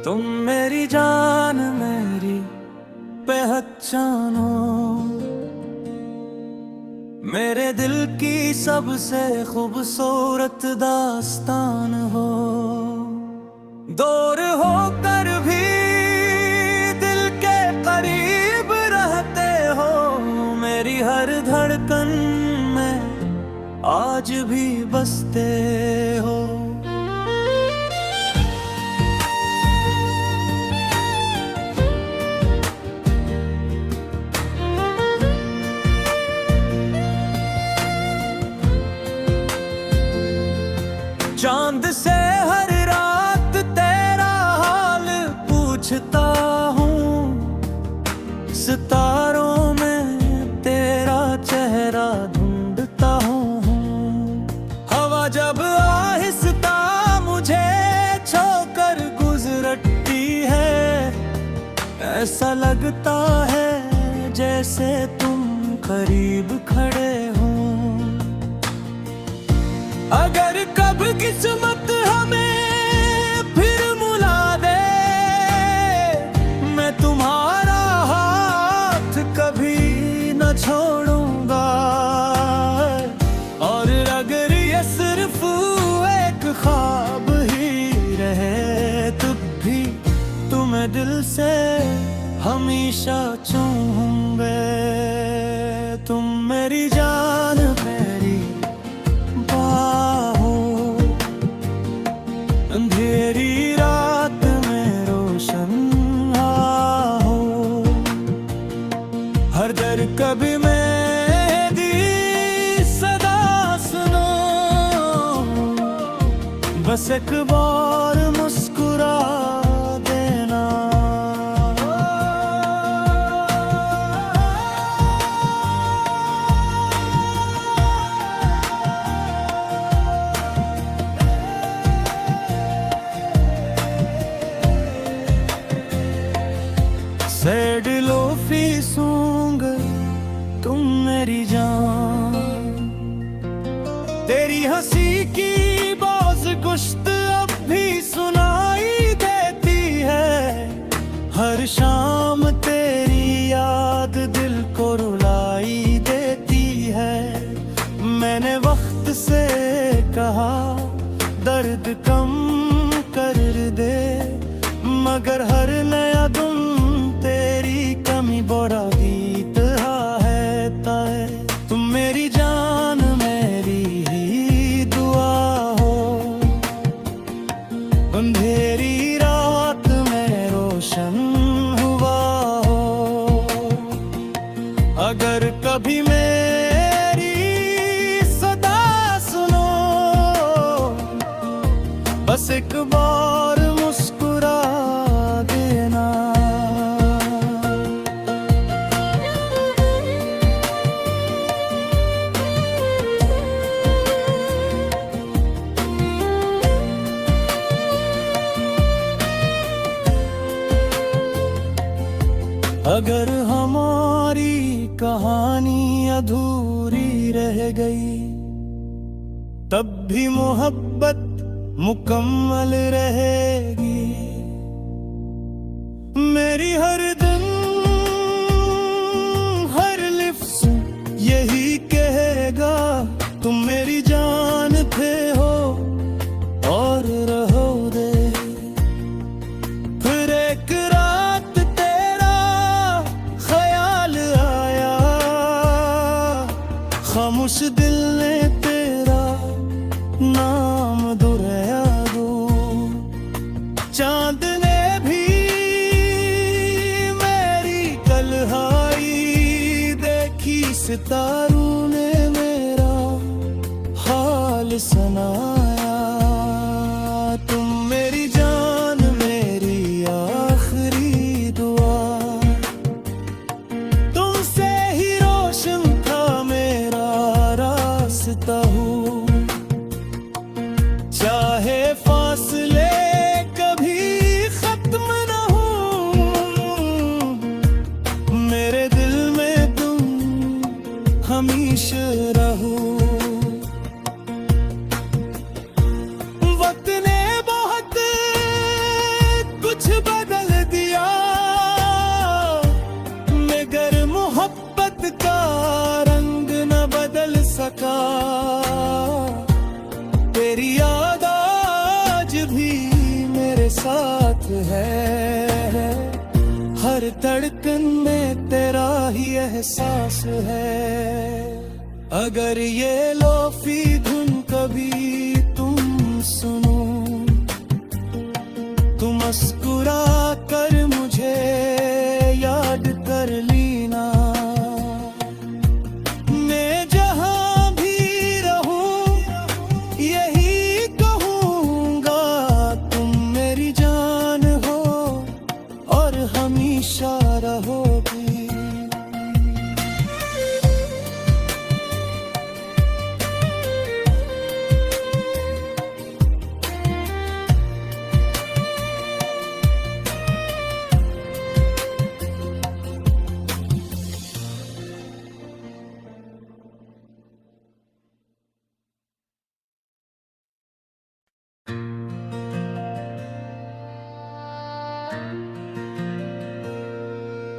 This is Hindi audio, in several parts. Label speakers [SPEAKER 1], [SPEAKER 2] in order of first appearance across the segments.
[SPEAKER 1] तुम मेरी जान मेरी पहचानो, मेरे दिल की सबसे खूबसूरत दास्तान हो। दूर होकर भी दिल के करीब रहते हो, मेरी हर धड़कन में आज भी बसते हो। चांद से हर रात तेरा हाल पूछता हूँ, सितारों में तेरा चेहरा ढूंढता हूँ। हवा जब आहिस्ता मुझे छोकर गुजरती है, ऐसा लगता है जैसे तुम करीब खड़े हो। अगर कब किस्मत हमें फिर मिला दे, मैं तुम्हारा हाथ कभी न छोड़ूंगा। और अगर ये सिर्फ एक ख्वाब ही रहे, तब भी तुम्हें दिल से हमेशा चाहूंगा। तुम मेरी जान मेरी अंधेरी रात में रोशन हो, हर दर कभी मेरी सदा सुनो। बस एक बार मुस्कुरा देना। सैड लोफी सूंग तुम मेरी जान, तेरी हंसी की बाज गुश्त अब भी सुनाई देती है। हर शाम तेरी याद दिल को रुलाई देती है। मैंने वक्त से कहा दर्द कम कर दे, मगर हर नया दिन तेरी कमी बड़ा गीत है ताए। तुम मेरी जान मेरी ही दुआ हो, अंधेरी रात में रोशन हुआ हो। अगर कभी मेरी सदा सुनो, बस एक बार मुस्कुरा देना। अगर हमारी कहानी अधूरी रह गई, तब भी मोहब्बत मुकम्मल रहेगी। मेरी हर दिन हर लिफ्ज़ यही कहेगा, तुम मेरी जान थे हो और रहोगे। फिर एक रात तेरा ख्याल आया, खामोश दिल ने तेरा नाम दुहराया दो। चांद ने भी मेरी कल्हाई देखी, सितारों ने मेरा हाल सुनाया। तुम मेरी जान मेरी आखिरी दुआ, तुमसे ही रोशन था मेरा रास्ता हूँ। चाहे फासले कभी खत्म न हो, मेरे दिल में तुम हमेशा रहो। वक्त ने बहुत कुछ का। तेरी याद आज भी मेरे साथ है, हर धड़कन में तेरा ही एहसास है। अगर ये लोफी धुन कभी तुम सुनो तो मुस्कुरा कर मुझे याद कर लेना। मैं जहां भी रहूं यही कहूंगा, तुम मेरी जान हो और हमेशा रहोगी।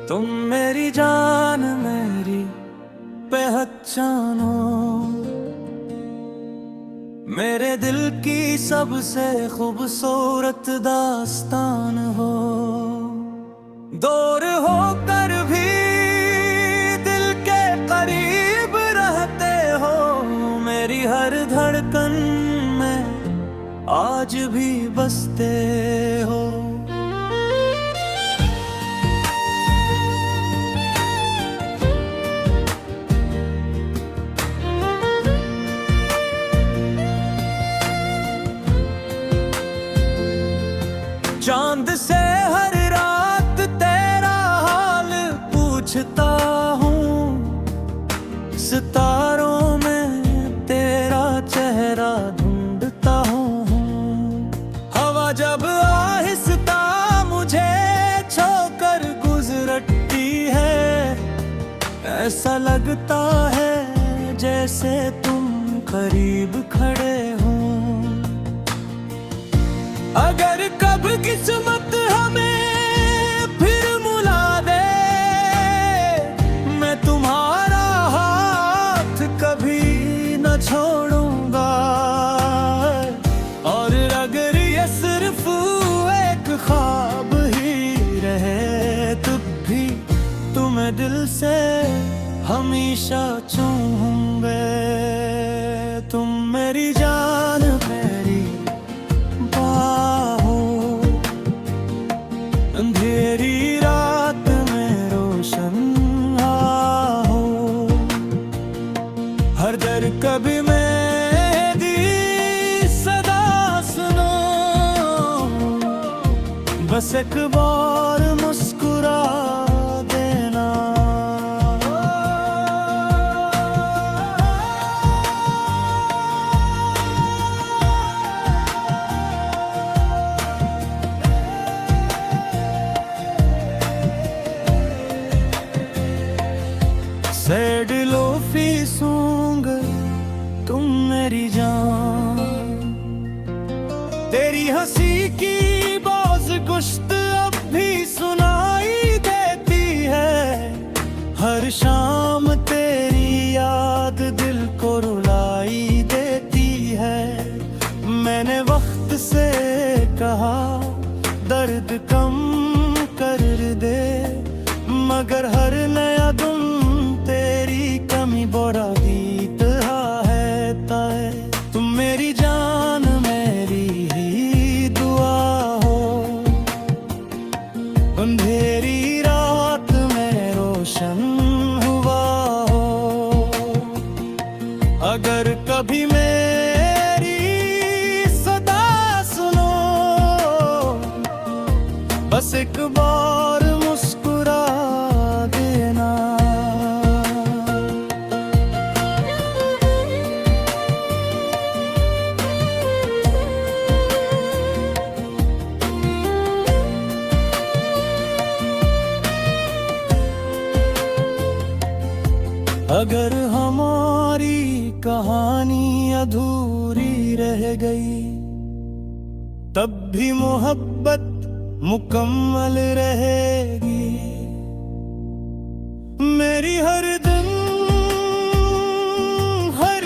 [SPEAKER 1] तुम मेरी जान मेरी पहचानो, मेरे दिल की सबसे खूबसूरत दास्तान हो। दूर होकर भी दिल के करीब रहते हो, मेरी हर धड़कन में आज भी बसते हो। चांद से हर रात तेरा हाल पूछता हूँ, सितारों में तेरा चेहरा ढूंढता हूँ। हवा जब आहिस्ता मुझे छोकर गुजरती है, ऐसा लगता है जैसे तुम करीब खड़े हो। अगर कब किस्मत हमें फिर मिला दे, मैं तुम्हारा हाथ कभी न छोड़ूंगा। और अगर ये सिर्फ एक ख्वाब ही रहे, तब भी तुम्हें दिल से हमेशा चाहूंगा। तुम मेरी जान मेरी अंधेरी रात में रोशन हो, हर दर कभी मेरी सदा सुनो। बस एक बार मुस्कुरा देना। सैड लोफी सूंग तुम मेरी जान, तेरी हंसी की बाज गुश्त अब भी सुनाई देती है। हर शाम तेरी याद दिल को रुलाई देती है। मैंने वक्त से कहा दर्द कम कर दे, मगर हर नया दिन तेरी कमी बढ़ा दीता है ताए। तुम मेरी जान मेरी ही दुआ हो, अंधेरी रात में रोशन हुआ हो। अगर कभी मेरी सदा सुनो, बस एक बार मुस्कुरा देना। अगर हमारी कहानी अधूरी रह गई, तब भी मोहब्बत मुकम्मल रहेगी। मेरी हर दिन हर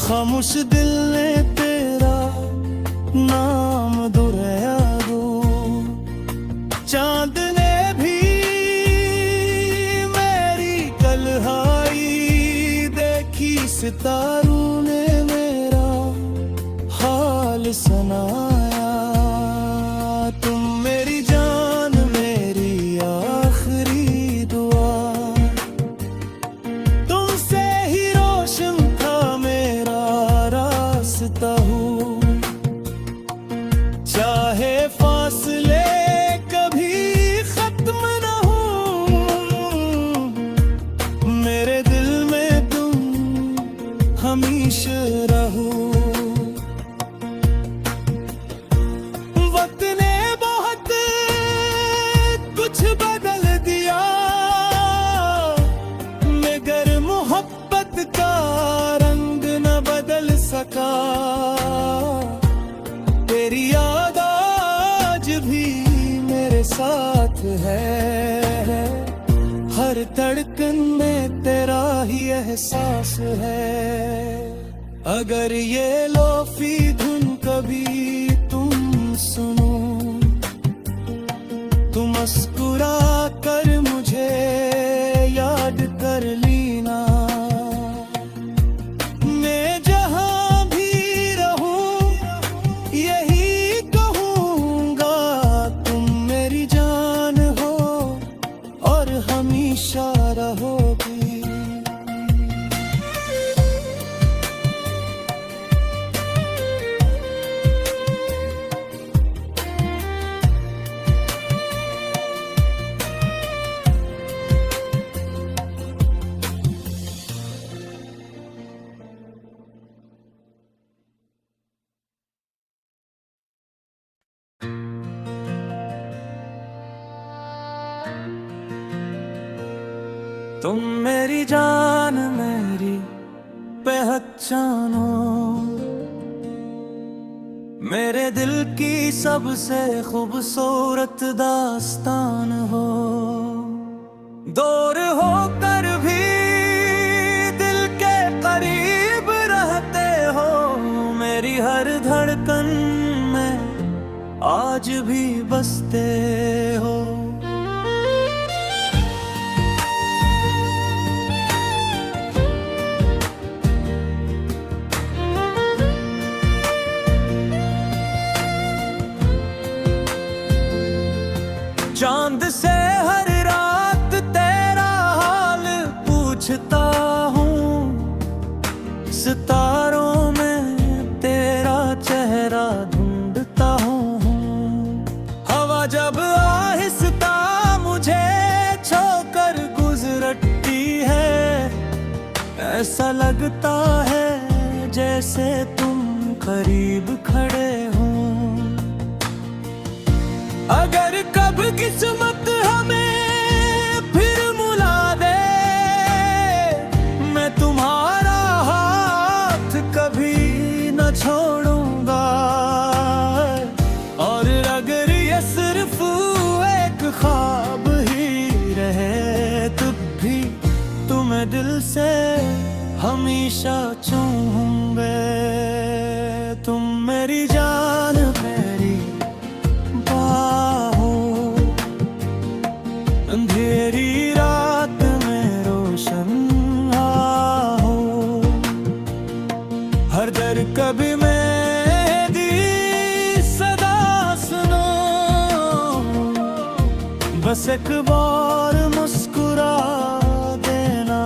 [SPEAKER 1] खामोश दिल ने तेरा नाम दोहराया दो। चांद ने भी मेरी कल्हाई देखी, सितारों ने मेरा हाल सुनाया। तुम मेरी जान, मेरी आखिरी दुआ, तुमसे ही रोशन था मेरा रास्ता हूँ। चाहे फासले कभी खत्म न हो, मेरे दिल में तुम हमेशा रहो। वक्त ने बहुत कुछ बदल दिया, मगर मोहब्बत का रंग न बदल सका। तेरी याद आज भी मेरे साथ है, हर धड़कन में तेरा ही एहसास है। अगर ये लोफी धुन कभी तुम सुनो, तुम मुस्कुरा कर मुझे याद कर लेना। मैं जहां भी रहूं यही कहूंगा, तुम मेरी जान हो और हमेशा रहोगी। तुम मेरी जान, मेरी पहचानो, मेरे दिल की सबसे खूबसूरत दास्तान हो। दूर होकर भी दिल के करीब रहते हो, मेरी हर धड़कन में आज भी बसते हो। चांद से हर रात तेरा हाल पूछता हूँ, सितारों में तेरा चेहरा ढूंढता हूँ। हवा जब आहिस्ता मुझे छोकर गुजरती है, ऐसा लगता है जैसे तुम करीब खड़े हो। अगर कब किस्मत हमें फिर मुला दे, मैं तुम्हारा हाथ कभी न छोड़ूंगा। और अगर ये सिर्फ एक ख्वाब ही रहे, तब भी तुम्हें दिल से हमेशा चाहूंगा। तुम मेरी जान, मेरी अंधेरी रात में रोशन हो, हर दर कभी मेरी सदा सुनो। बस एक बार मुस्कुरा देना।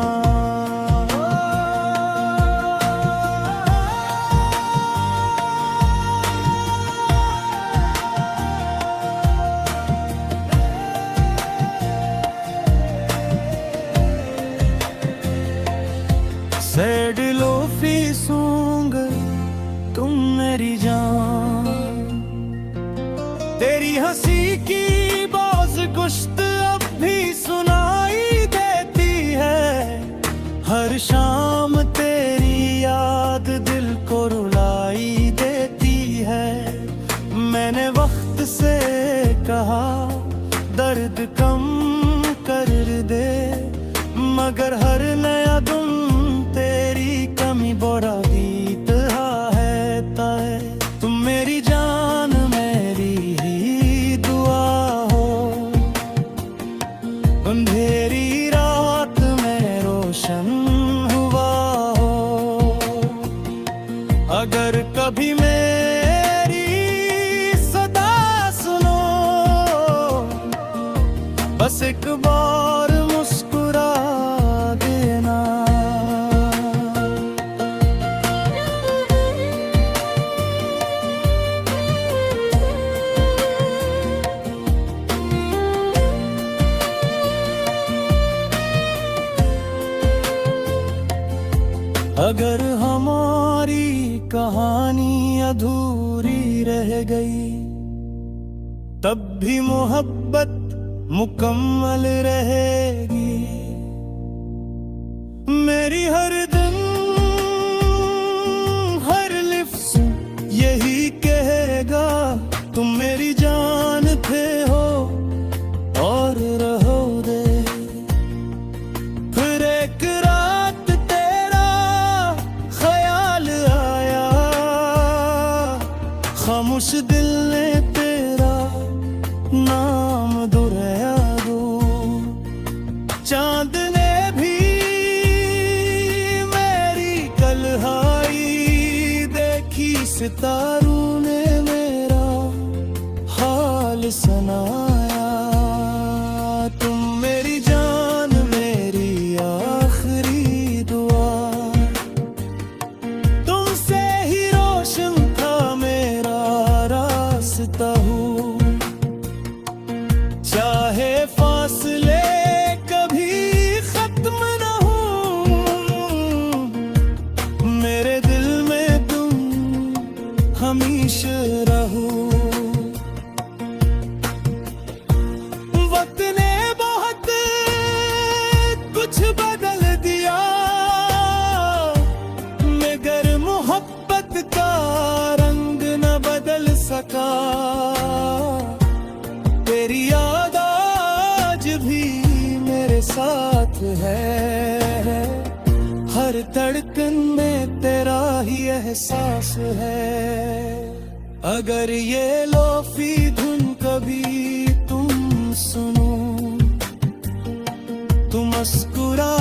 [SPEAKER 1] सैड लोफी सूंग तुम मेरी जान, तेरी हंसी की बाज गुश्त अब भी सुनाई देती है। हर शाम तेरी याद दिल को रुलाई देती है। मैंने वक्त से कहा दर्द कम कर दे, मगर हर नया दिन तेरी कमी बढ़ा दी अगर कभी मेरी सदा सुनो, बस एक बार मुस्कुरा देना। अगर हमारी कहानी अधूरी रह गई, तब भी मोहब्बत मुकम्मल रहेगी। मेरी हर दिन हर लिफ्ज़ यही कहेगा, तुम मेरी जान थे हो और रहोगे। फिर एक रात तेरा ख्याल आया, खामोश दिल ने तेरा नाम दोहराया। दो चांद ने भी मेरी कल्हाई देखी, सितारों ने मेरा हाल सुनाया। तुम मेरी जान, मेरी आखिरी दुआ, तुमसे ही रोशन था मेरा रास्ता हूँ। चाहे फासले कभी खत्म न हो, मेरे दिल में तुम हमेशा रहो। वक्त ने बहुत कुछ बदल दिया, मगर मोहब्बत का रंग न बदल सका। तेरी याद आज भी मेरे साथ है, हर धड़कन में तेरा ही एहसास है। अगर ये लोफी धुन कभी तुम सुनो, तुम मुस्कुरा